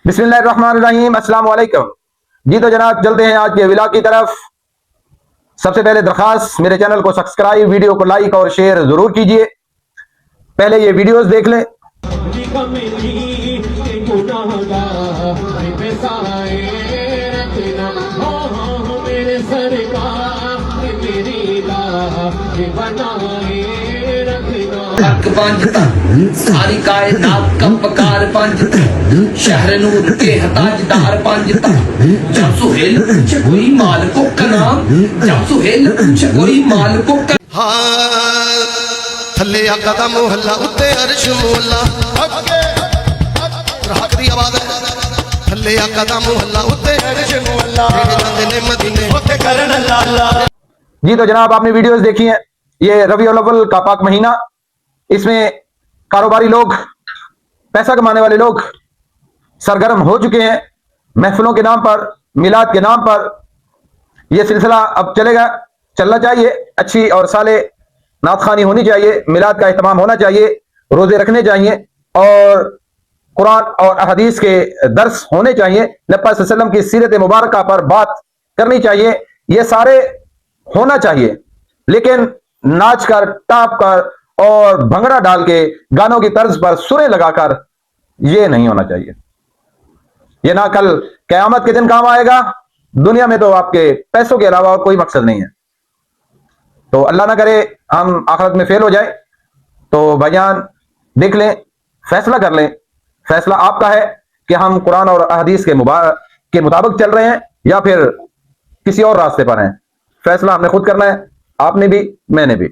बिस्मिल्लाहिर्रहमानिर्रहीम, अस्सलाम वालेकुम। जी तो जनाब चलते हैं आज के विला की तरफ। सबसे पहले दरखास्त, मेरे चैनल को सब्सक्राइब, वीडियो को लाइक और शेयर जरूर कीजिए। पहले ये वीडियोस देख लें। सारी कायनात का पकार पंजता, शहर नूर के हताजदार पंजता। जब सुहेल पूछे कोई मालिकों का नाम, जब सुहेल पूछे कोई मालिकों का थल्ले आका दा मोहल्ला उत्ते अर्श मोहल्ला हक दी आवाज है। थल्ले आका दा मोहल्ला उत्ते अर्श मोहल्ला तेरे ने मदीने उत्ते करन अल्लाह। जी तो जनाब आपने वीडियोस देखी हैं। ये रबीउल अव्वल का पाक महीना, इसमें कारोबारी लोग, पैसा कमाने वाले लोग सरगर्म हो चुके हैं महफिलों के नाम पर, मिलाद के नाम पर। यह सिलसिला अब चलेगा, चलना चाहिए। अच्छी और साले नातखानी होनी चाहिए, मिलाद का एहतमाम होना चाहिए, रोजे रखने चाहिए और कुरान और अहदीस के दर्स होने चाहिए। नबी सल्लल्लाहु अलैहि वसल्लम की सीरत मुबारक पर बात करनी चाहिए। ये सारे होना चाहिए, लेकिन नाच कर, टाप कर और भंगड़ा डाल के गानों की तर्ज पर सुरें लगाकर ये नहीं होना चाहिए। ये ना कल क़यामत के दिन काम आएगा। दुनिया में तो आपके पैसों के अलावा कोई मकसद नहीं है। तो अल्लाह ना करे हम आखिरत में फेल हो जाए। तो भाईजान देख लें, फैसला कर लें। फैसला आपका है कि हम कुरान और अहदीस के मुताबिक चल रहे हैं या फिर किसी और रास्ते पर हैं। फैसला हमने खुद करना है, आपने भी, मैंने भी।